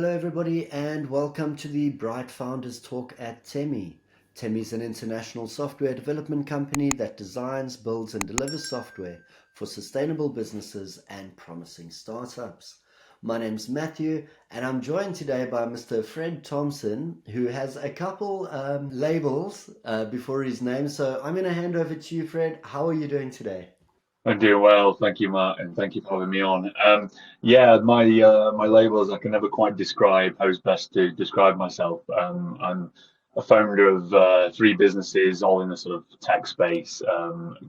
Hello, everybody, and welcome to the Bright Founders Talk at Temi. Temi is an international software development company that designs, builds, and delivers software for sustainable businesses and promising startups. My name's Matthew, and I'm joined today by Mr. Fred Thompson, who has a couple labels before his name. So I'm going to hand over to you, Fred. How are you doing today? I'm doing well, thank you, Matt, and thank you for having me on. My labels I can never quite describe how's best to describe myself. I'm a founder of three businesses, all in the sort of tech space.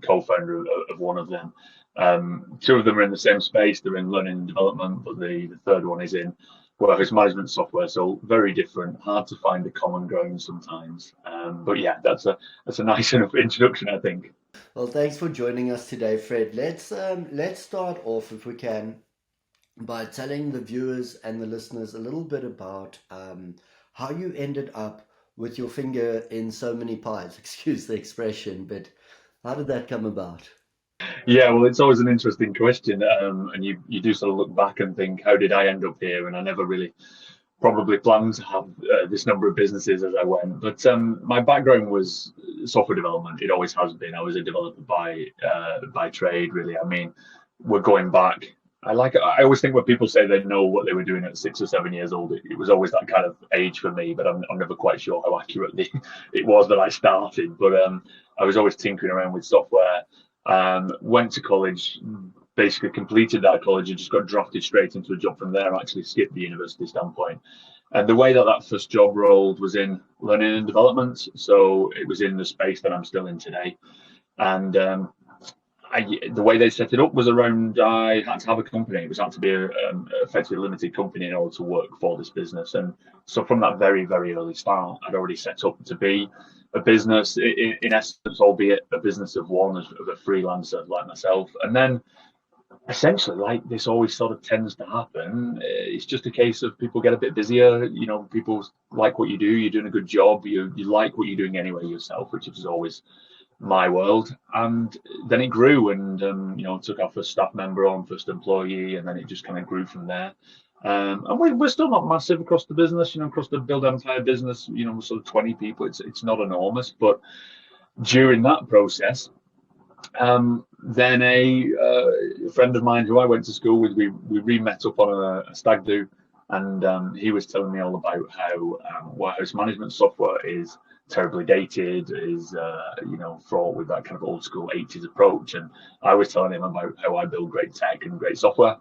Co-founder of one of them. Two of them are in the same space. They're in learning and development, but the third one is in warehouse management software. So very different, hard to find a common ground sometimes. But yeah, that's a nice enough introduction, I think. Well, thanks for joining us today, Fred. Let's start off, if we can, by telling the viewers and the listeners a little bit about how you ended up with your finger in so many pies. Excuse the expression, but how did that come about? Yeah, well, it's always an interesting question, and you do sort of look back and think, how did I end up here? And I never really probably planned to have this number of businesses as I went. But my background was software development. It always has been. I was a developer by trade, really. I mean, we're going back. I always think when people say they know what they were doing at 6 or 7 years old, it was always that kind of age for me. But I'm never quite sure how accurately it was that I started. But I was always tinkering around with software. Went to college, basically completed that college and just got drafted straight into a job from there. Actually skipped the university standpoint. And the way that that first job rolled was in learning and development. So it was in the space that I'm still in today. And the way they set it up was around I had to have a company. It was had to be effectively a limited company in order to work for this business. And so from that very, very early start, I'd already set up to be a business, in essence, albeit a business of one, of a freelancer like myself. And then essentially, like this always sort of tends to happen, it's just a case of people get a bit busier. You know, people like what you do, you're doing a good job, you like what you're doing anyway yourself, which is always my world. And then it grew, and took our first staff member on, first employee, and then it just kind of grew from there. And we're still not massive across the business, across the build entire business, sort of 20 people. It's not enormous, but during that process, then a friend of mine who I went to school with, we re-met up on a stag do, and he was telling me all about how warehouse management software is terribly dated, is fraught with that kind of old school 80s approach. And I was telling him about how I build great tech and great software,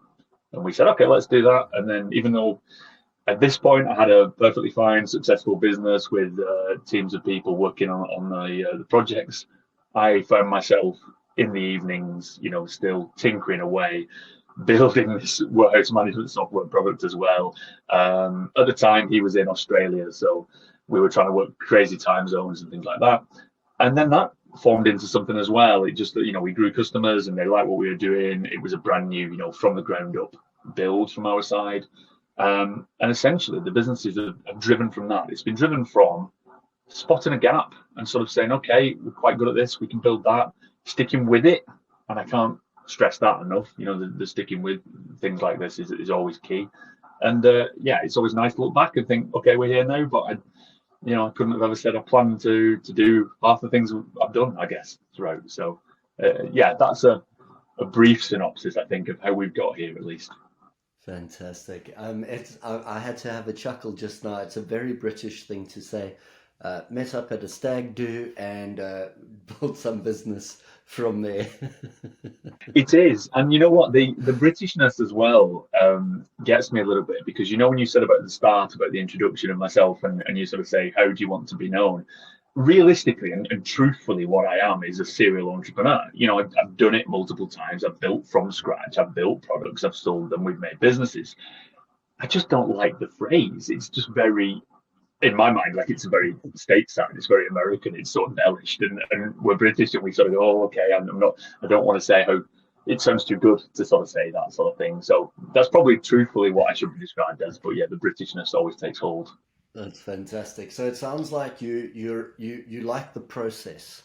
and we said, okay, let's do that. And then even though at this point I had a perfectly fine, successful business with teams of people working on the projects, I found myself in the evenings, still tinkering away, building this warehouse management software product as well. At the time, he was in Australia, so we were trying to work crazy time zones and things like that. And then that formed into something as well. It just, we grew customers and they liked what we were doing. It was a brand new, from the ground up build from our side. And essentially, the businesses have driven from that. It's been driven from spotting a gap and sort of saying, okay, we're quite good at this, we can build that, sticking with it. And I can't stress that enough. The sticking with things like this is always key. And it's always nice to look back and think, okay, we're here now, but I couldn't have ever said I planned to do half the things I've done, I guess, throughout. So that's a brief synopsis, I think, of how we've got here, at least. Fantastic. I had to have a chuckle just now. It's a very British thing to say. Met up at a stag do and built some business from there. It is, and you know what? The Britishness as well gets me a little bit, because when you said about the start, about the introduction of myself, and you sort of say, how do you want to be known? Realistically and truthfully, what I am is a serial entrepreneur. I've done it multiple times. I've built from scratch. I've built products. I've sold them. We've made businesses. I just don't like the phrase. It's just very, in my mind, like it's very stateside, it's very American, it's sort of embellished, and we're British and we sort of go, oh, okay, I don't want to say how it sounds too good to sort of say that sort of thing. So that's probably truthfully what I should be described as. But yeah, the Britishness always takes hold. That's fantastic. So it sounds like you like the process,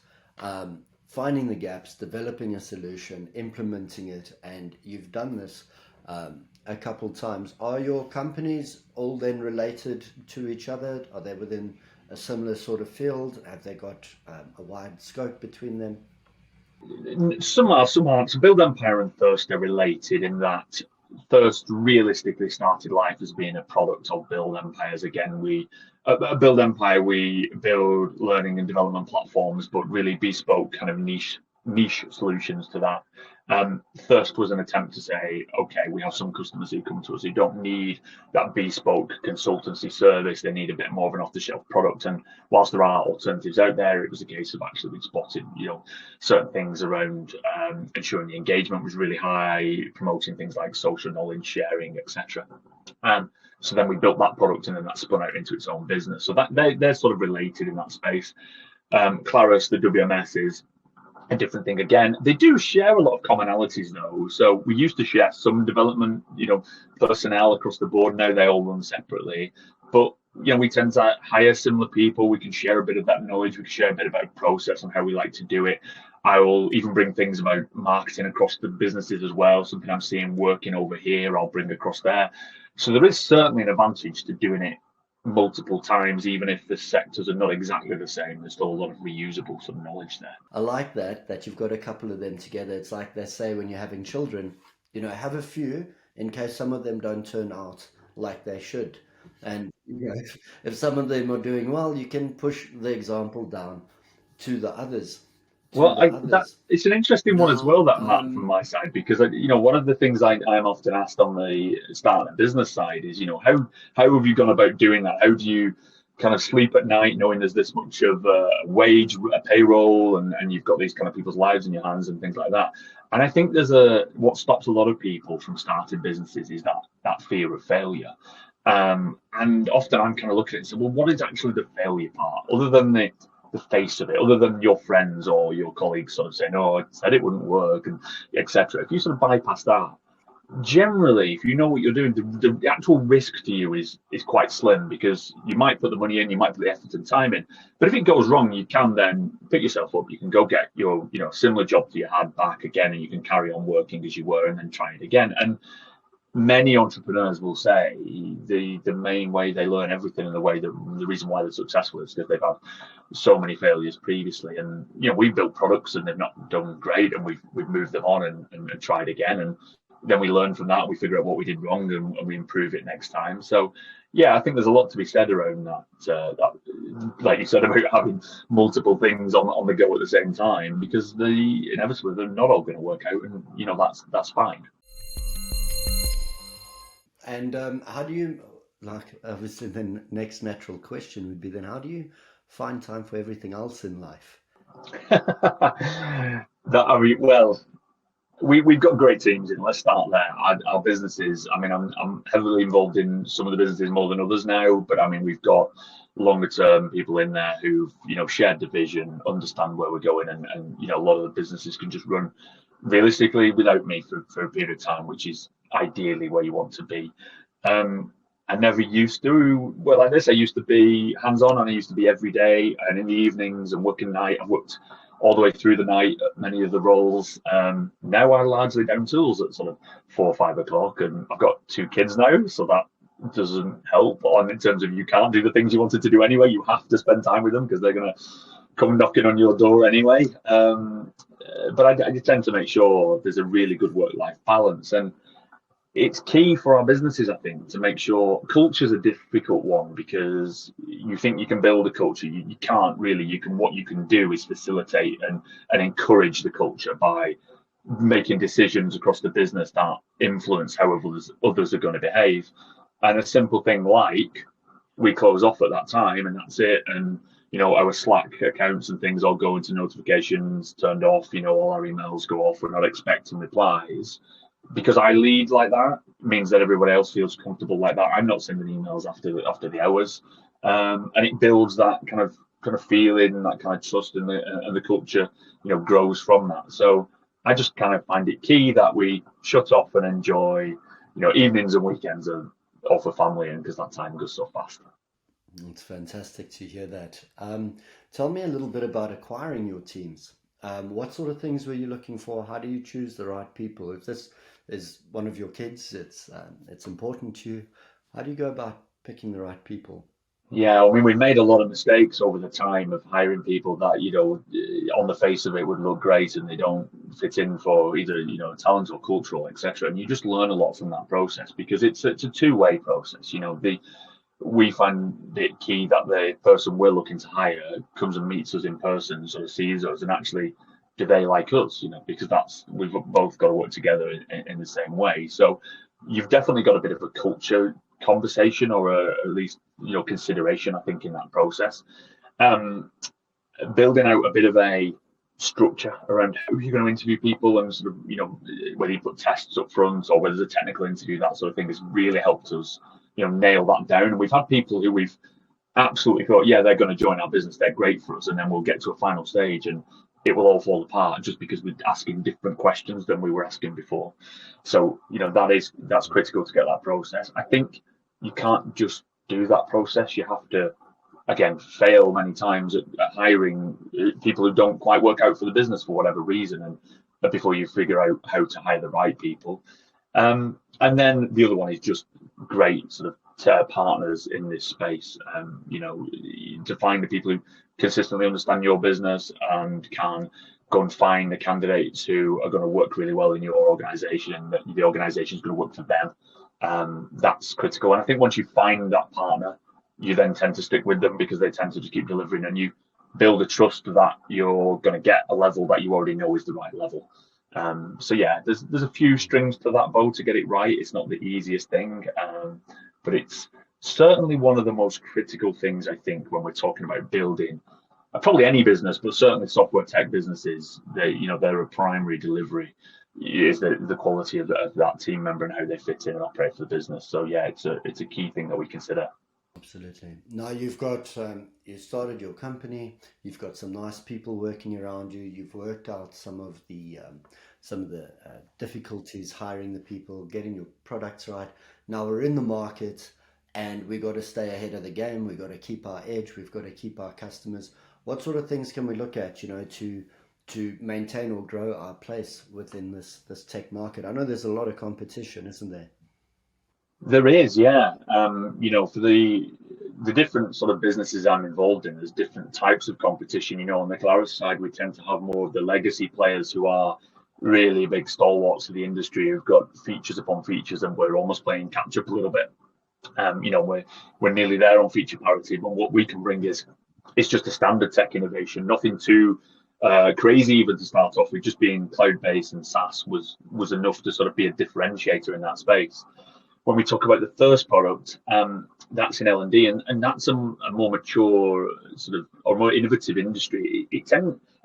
finding the gaps, developing a solution, implementing it, and you've done this a couple times. Are your companies all then related to each other? Are they within a similar sort of field? Have they got a wide scope between them? Some are, some aren't. So Build Empire and Thirst are related in that Thirst realistically started life as being a product of Build Empires. Again, we at Build Empire we build learning and development platforms, but really bespoke kind of niche solutions to that. Thirst was an attempt to say, okay, we have some customers who come to us who don't need that bespoke consultancy service. They need a bit more of an off-the-shelf product. And whilst there are alternatives out there, it was a case of actually spotting, certain things around ensuring the engagement was really high, promoting things like social knowledge sharing, etc. So then we built that product and then that spun out into its own business. So that they're sort of related in that space. Claris, the WMS, is a different thing again. They do share a lot of commonalities though. So we used to share some development, personnel across the board. Now they all run separately. But we tend to hire similar people. We can share a bit of that knowledge. We can share a bit about process and how we like to do it. I will even bring things about marketing across the businesses as well. Something I'm seeing working over here, I'll bring across there. So there is certainly an advantage to doing it multiple times, even if the sectors are not exactly the same. There's still a lot of reusable sort of knowledge there. I like that you've got a couple of them together. It's like they say when you're having children, have a few in case some of them don't turn out like they should. And if some of them are doing well, you can push the example down to the others. To Well, the that others. it's an interesting one as Now, well, that Matt, from my side, because one of the things I'm often asked on the start of business side is, how have you gone about doing that? How do you kind of sleep at night knowing there's this much of a wage, a payroll, and you've got these kind of people's lives in your hands and things like that. And I think what stops a lot of people from starting businesses is that fear of failure. And often I'm kind of looking at it and saying, well, what is actually the failure part, other than the face of it, other than your friends or your colleagues sort of saying, "Oh, I said it wouldn't work," and etc. If you sort of bypass that, generally, if you know what you're doing, the actual risk to you is quite slim, because you might put the money in, you might put the effort and time in, but if it goes wrong, you can then pick yourself up. You can go get your similar job that you had back again, and you can carry on working as you were, and then try it again. And many entrepreneurs will say the main way they learn everything, and the reason why they're successful, is because they've had so many failures previously. And we've built products and they've not done great, and we've moved them on and tried again, and then we learn from that, we figure out what we did wrong, and we improve it next time. So yeah, I think there's a lot to be said around that like you said, about having multiple things on the go at the same time, because inevitably they're not all going to work out, and that's fine. And how do you, like, obviously, the next natural question would be then, how do you find time for everything else in life? Well, we've got great teams in. Let's start there. Our businesses. I mean, I'm heavily involved in some of the businesses more than others now, but I mean, we've got longer term people in there who've shared the vision, understand where we're going, and a lot of the businesses can just run realistically without me for a period of time, which is ideally where you want to be. I never used to. Well, like this, I used to be hands-on, and I used to be every day and in the evenings and working night. I've worked all the way through the night at many of the roles. Now I largely down tools at sort of 4 or 5 o'clock, and I've got 2 kids now, so that doesn't help. On in terms of, you can't do the things you wanted to do anyway. You have to spend time with them because they're going to come knocking on your door anyway. But I tend to make sure there's a really good work-life balance, and it's key for our businesses, I think, to make sure. Culture's a difficult one, because you think you can build a culture. You can't really. What you can do is facilitate and encourage the culture by making decisions across the business that influence how others are going to behave. And a simple thing like, we close off at that time and that's it. And our Slack accounts and things all go into notifications turned off. All our emails go off. We're not expecting replies. Because I lead like that, means that everybody else feels comfortable like that. I'm not sending emails after the hours, and it builds that kind of feeling, that kind of trust, and the culture, grows from that. So I just kind of find it key that we shut off and enjoy, evenings and weekends are all for family, and because that time goes so fast. It's fantastic to hear that. Tell me a little bit about acquiring your teams. What sort of things were you looking for? How do you choose the right people? If this is one of your kids. It's important to you. How do you go about picking the right people? Yeah, I mean, we've made a lot of mistakes over the time of hiring people that, on the face of it would look great and they don't fit in for either, talent or cultural, etc. And you just learn a lot from that process because it's a two-way process. We find it key that the person we're looking to hire comes and meets us in person, sort of sees us, and actually, do they like us? Because we've both got to work together in the same way. So you've definitely got a bit of a culture conversation, or at least consideration, I think, in that process. Um, Building out a bit of a structure around how you're going to interview people, and sort of whether you put tests up front or whether there's a technical interview, that sort of thing has really helped us nail that down. And we've had people who we've absolutely thought, yeah, they're going to join our business, they're great for us, and then we'll get to a final stage and it will all fall apart just because we're asking different questions than we were asking before. So that's critical to get that process. I think you can't just do that process. You have to, again, fail many times at hiring people who don't quite work out for the business for whatever reason, and before you figure out how to hire the right people. And then the other one is just great sort of partners in this space. To find the people who consistently understand your business and can go and find the candidates who are going to work really well in your organization, and that the organization is going to work for them. That's critical. And I think once you find that partner, you then tend to stick with them because they tend to just keep delivering, and you build a trust that you're going to get a level that you already know is the right level. So yeah, there's a few strings to that bow to get it right. It's not the easiest thing, but it's certainly one of the most critical things, I think, when we're talking about building probably any business, but certainly software tech businesses. They're a primary delivery is the quality of that team member and how they fit in and operate for the business. So yeah, it's a key thing that we consider. Absolutely. Now you've got you started your company. You've got some nice people working around you. You've worked out some of the difficulties hiring the people, getting your products right. Now we're in the market, and we got to stay ahead of the game. We got to keep our edge. We've got to keep our customers. What sort of things can we look at, to maintain or grow our place within this tech market? I know there's a lot of competition, isn't there? There is, yeah. For the different sort of businesses I'm involved in, there's different types of competition. On the Claris side, we tend to have more of the legacy players who are really big stalwarts of the industry, who've got features upon features, and we're almost playing catch up a little bit. We're nearly there on feature parity, but what we can bring is it's just a standard tech innovation, nothing too crazy even to start off with. Just being cloud based and SaaS was enough to sort of be a differentiator in that space. When we talk about the first product, that's in L&D, and that's a more mature sort of or more innovative industry.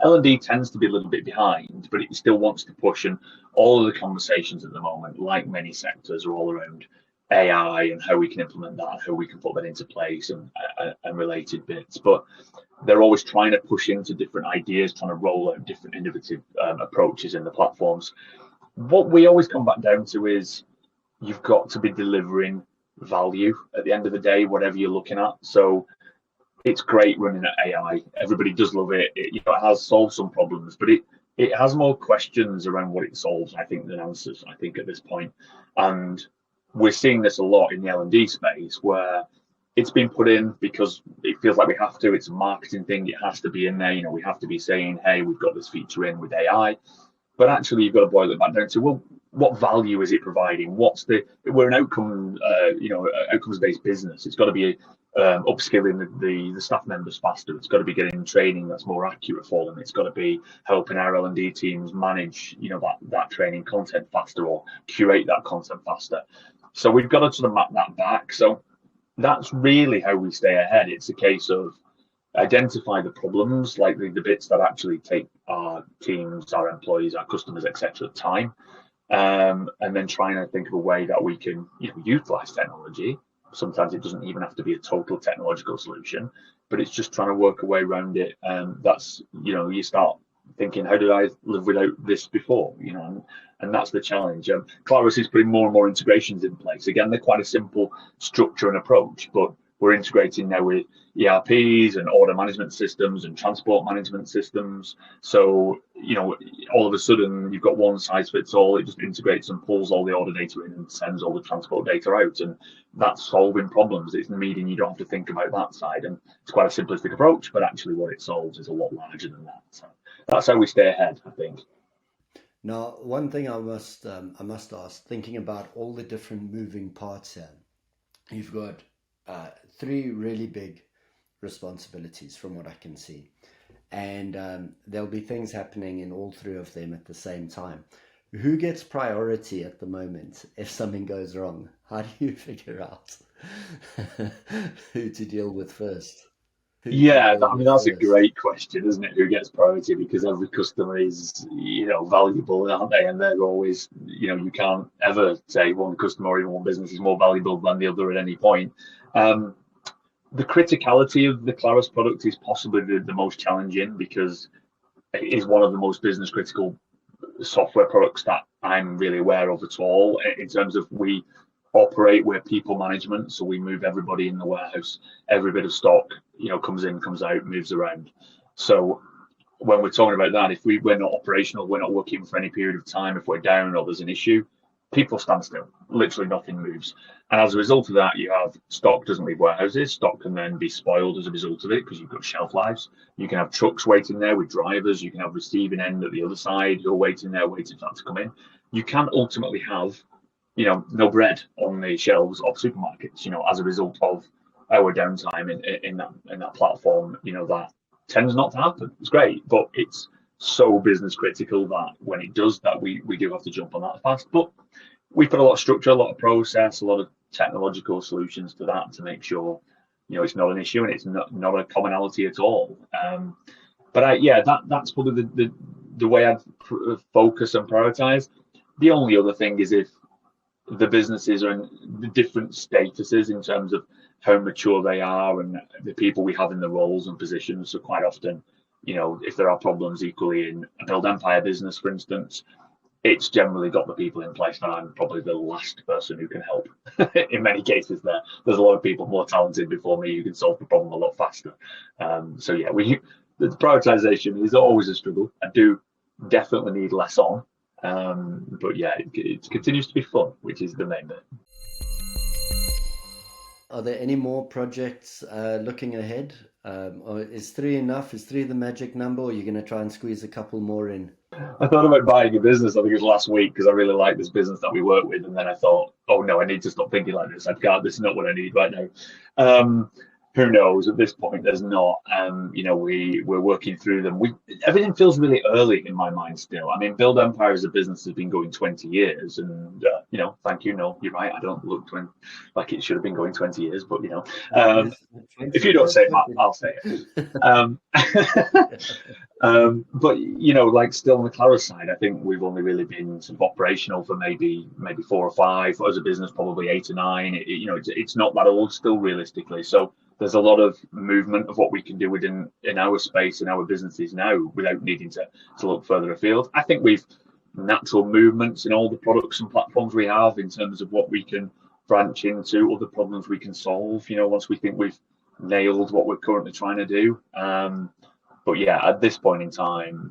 L&D tends to be a little bit behind, but it still wants to push, and all of the conversations at the moment, like many sectors, are all around AI and how we can implement that, how we can put that into place, and related bits. But they're always trying to push into different ideas, trying to roll out different innovative approaches in the platforms. What we always come back down to is you've got to be delivering value at the end of the day, whatever you're looking at. So it's great running at AI. Everybody does love it. It has solved some problems, but it has more questions around what it solves, I think, than answers, I think, at this point. And we're seeing this a lot in the L&D space, where it's been put in because it feels like we have to. It's a marketing thing. It has to be in there. We have to be saying, hey, we've got this feature in with AI. But actually, you've got to boil it back down to, well, what value is it providing? We're an outcomes-based business. It's got to be upskilling the staff members faster. It's got to be getting training that's more accurate for them. It's got to be helping our L&D teams manage, that training content faster, or curate that content faster. So we've got to sort of map that back. So that's really how we stay ahead. It's a case of identify the problems, like the bits that actually take our teams, our employees, our customers, etc., time. And then trying to think of a way that we can utilize technology. Sometimes it doesn't even have to be a total technological solution, but it's just trying to work a way around it. And that's, you start thinking, how did I live without this before? And that's the challenge. Claris is putting more and more integrations in place. Again, they're quite a simple structure and approach, but we're integrating now with ERPs and order management systems and transport management systems. So, all of a sudden you've got one size fits all. It just integrates and pulls all the order data in and sends all the transport data out. And that's solving problems. It's meaning you don't have to think about that side. And it's quite a simplistic approach, but actually what it solves is a lot larger than that. So that's how we stay ahead, I think. Now, one thing I must ask, thinking about all the different moving parts here, you've got three really big responsibilities from what I can see, and there'll be things happening in all three of them at the same time. Who gets priority at the moment if something goes wrong? How do you figure out who to deal with first? Who to Yeah, deal I mean with that's a first? great question, isn't it? Who gets priority? Because every customer is, valuable, aren't they? And they're always, you can't ever say one customer or even one business is more valuable than the other at any point. Um, the criticality of the Claris product is possibly the most challenging because it is one of the most business critical software products that I'm really aware of at all. In terms of we operate, we're people management, so we move everybody in the warehouse. Every bit of stock, comes in, comes out, moves around. So when we're talking about that, if we're not operational, we're not working for any period of time, if we're down or there's an issue, people stand still. Literally nothing moves. And as a result of that, you have stock doesn't leave warehouses. Stock can then be spoiled as a result of it because you've got shelf lives. You can have trucks waiting there with drivers. You can have receiving end at the other side who are waiting there, waiting for that to come in. You can ultimately have, no bread on the shelves of supermarkets, as a result of our downtime in that platform. That tends not to happen. It's great, but it's so business critical that when it does that, we do have to jump on that fast. But we put a lot of structure, a lot of process, a lot of technological solutions to that to make sure it's not an issue and it's not a commonality at all. That's probably the way I'd focus and prioritize. The only other thing is if the businesses are in the different statuses in terms of how mature they are and the people we have in the roles and positions. So quite often, if there are problems equally in a Build Empire business, for instance, it's generally got the people in place that I'm probably the last person who can help. In many cases, there's a lot of people more talented before me who can solve the problem a lot faster. The prioritization is always a struggle. I do definitely need less on, but yeah, it continues to be fun, which is the main bit. Are there any more projects looking ahead? Or is three enough? Is three the magic number, or are you going to try and squeeze a couple more in? I thought about buying a business, I think it was last week, because I really like this business that we work with. And then I thought, oh no, I need to stop thinking like this. This is not what I need right now. Who knows? At this point, there's not. We're working through them. Everything feels really early in my mind still. I mean, Build Empire as a business has been going 20 years, and thank you. No, you're right. I don't look like it should have been going 20 years, but if you don't say it, I'll say it. But still on the Claris side, I think we've only really been sort of operational for maybe 4 or 5. As a business, probably 8 or 9. It's not that old still, realistically. So there's a lot of movement of what we can do in our space and our businesses now without needing to look further afield. I think we've natural movements in all the products and platforms we have in terms of what we can branch into, other problems we can solve. Once we think we've nailed what we're currently trying to do. But yeah, at this point in time,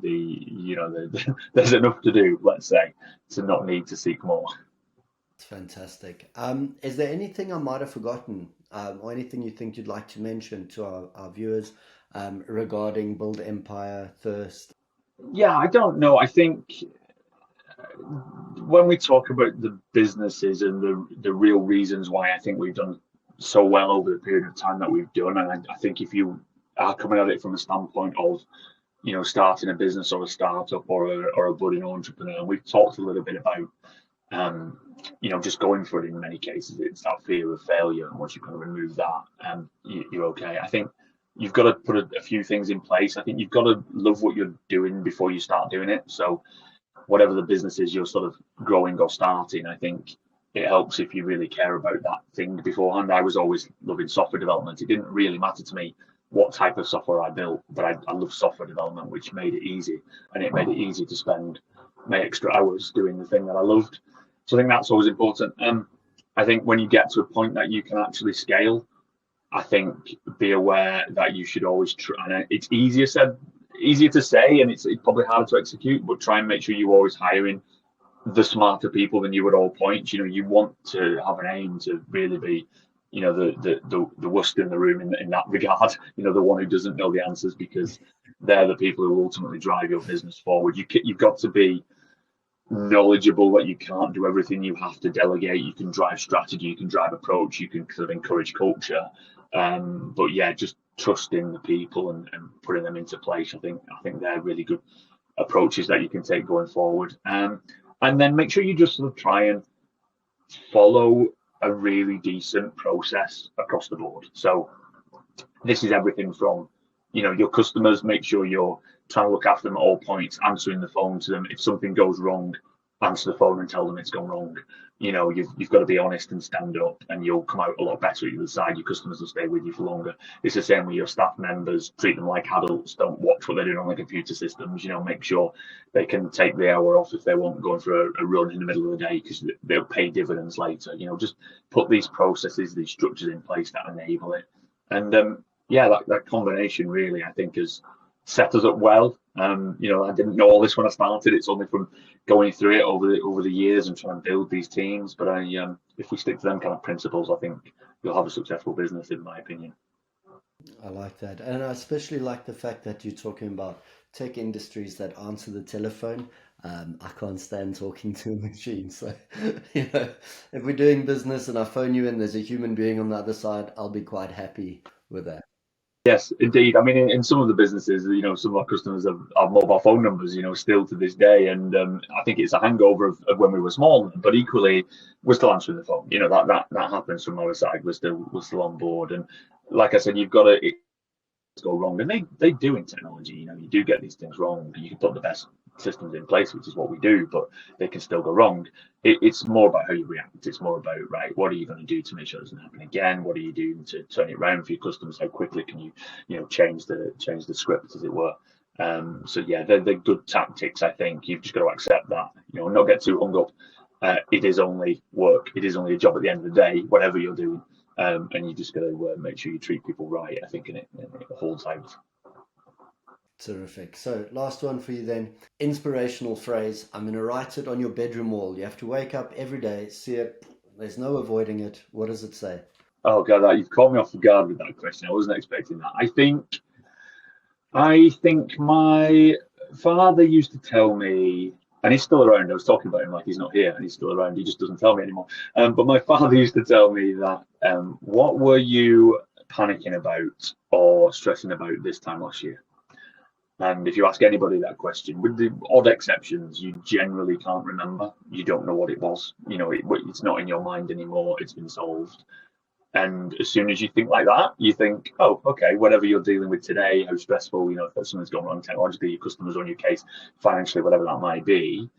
there's enough to do, let's say, to not need to seek more. It's fantastic. Is there anything I might have forgotten, or anything you think you'd like to mention to our viewers regarding Build Empire Thirst? Yeah, I don't know. I think when we talk about the businesses and the real reasons why I think we've done so well over the period of time that we've done, and I think if you are coming at it from a standpoint of starting a business or a startup or a budding entrepreneur, and we've talked a little bit about just going for it. In many cases, it's that fear of failure, and once you kind of remove that, you're okay. I think you've got to put a few things in place. I think you've got to love what you're doing before you start doing it. So whatever the business is you're sort of growing or starting, I think it helps if you really care about that thing beforehand. I was always loving software development. It didn't really matter to me what type of software I built, but I love software development, which made it easy, and it made it easy to spend my extra hours doing the thing that I loved. So I think that's always important. I think when you get to a point that you can actually scale, I think be aware that you should always try. And it's easier to say, and it's probably harder to execute. But try and make sure you're always hiring the smarter people than you at all points. You want to have an aim to really be, the worst in the room in that regard. The one who doesn't know the answers, because they're the people who ultimately drive your business forward. You've got to be knowledgeable that you can't do everything. You have to delegate. You can drive strategy, you can drive approach, you can sort of encourage culture. But yeah, just trusting the people and putting them into place. I think they're really good approaches that you can take going forward. And then make sure you just sort of try and follow a really decent process across the board. So this is everything from, your customers. Make sure you're trying to look after them at all points, answering the phone to them. If something goes wrong, answer the phone and tell them it's gone wrong. You've got to be honest and stand up, and you'll come out a lot better at the other side. Your customers will stay with you for longer. It's the same with your staff members. Treat them like adults. Don't watch what they're doing on the computer systems. Make sure they can take the hour off if they want, going for a run in the middle of the day, because they'll pay dividends later. Just put these processes, these structures in place that enable it. And yeah, that combination really, I think, has set us up well. I didn't know all this when I started. It's only from going through it over the years and trying to build these teams. But if we stick to them kind of principles, I think you'll have a successful business, in my opinion. I like that. And I especially like the fact that you're talking about tech industries that answer the telephone. I can't stand talking to a machine. So, if we're doing business and I phone you and there's a human being on the other side, I'll be quite happy with that. Yes, indeed. I mean, in some of the businesses, some of our customers have mobile phone numbers, still to this day. And I think it's a hangover of when we were small, but equally, we're still answering the phone. That happens from our side. We're still on board. And like I said, you've got to go wrong, and they do in technology. You do get these things wrong. You can put the best systems in place, which is what we do, but they can still go wrong. It's more about how you react. It's more about, right, what are you going to do to make sure it doesn't happen again? What are you doing to turn it around for your customers? How quickly can you change the script, as it were? So yeah, they're good tactics. I think you've just got to accept that. Not get too hung up. It is only work. It is only a job at the end of the day, whatever you're doing. And you just got to make sure you treat people right, I think, and it holds out. Terrific. So, last one for you then. Inspirational phrase. I'm going to write it on your bedroom wall. You have to wake up every day, see it. There's no avoiding it. What does it say? Oh God, you've caught me off guard with that question. I wasn't expecting that. I think my father used to tell me, and he's still around. I was talking about him like he's not here, and he's still around. He just doesn't tell me anymore. But my father used to tell me that, what were you panicking about or stressing about this time last year? And if you ask anybody that question, with the odd exceptions, you generally can't remember. You don't know what it was. It's not in your mind anymore. It's been solved. And as soon as you think like that, you think, oh, okay, whatever you're dealing with today, how stressful, if something's gone wrong technologically, your customers on your case, financially, whatever that might be.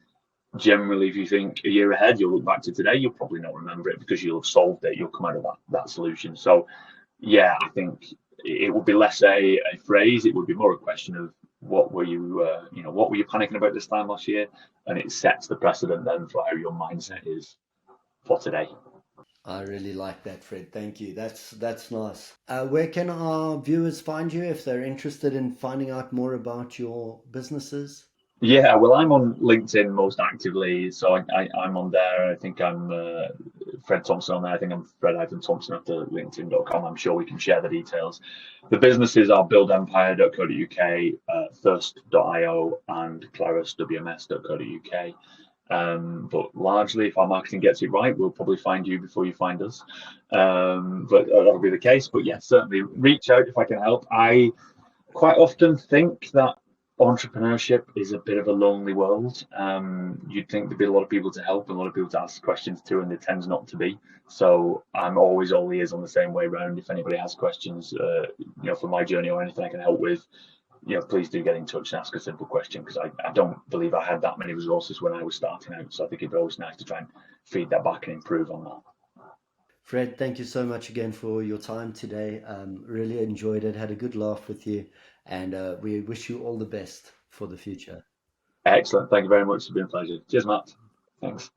Generally, if you think a year ahead, you'll look back to today, you'll probably not remember it because you'll have solved it. You'll come out of that solution. So, yeah, I think it would be less a phrase. It would be more a question of, what were you panicking about this time last year? And it sets the precedent then for how your mindset is for today. I really like that, Fred. Thank you. That's nice. Where can our viewers find you if they're interested in finding out more about your businesses? Yeah, well, I'm on LinkedIn most actively, so I'm on there. I think I'm Fred Thompson on there. I think I'm Fred-Thompson at LinkedIn.com. I'm sure we can share the details. The businesses are buildempire.co.uk, Thirst.io, and claruswms.co.uk. But largely, if our marketing gets it right, we'll probably find you before you find us. But that'll be the case. But yeah, certainly reach out if I can help. I quite often think that entrepreneurship is a bit of a lonely world. You'd think there'd be a lot of people to help and a lot of people to ask questions to, and there tends not to be. So I'm always all ears on the same way round. If anybody has questions, for my journey or anything I can help with, please do get in touch and ask a simple question, because I don't believe I had that many resources when I was starting out. So I think it'd be always nice to try and feed that back and improve on that. Fred, thank you so much again for your time today. Really enjoyed it, had a good laugh with you, and we wish you all the best for the future. Excellent. Thank you very much. It's been a pleasure. Cheers, Matt. Thanks.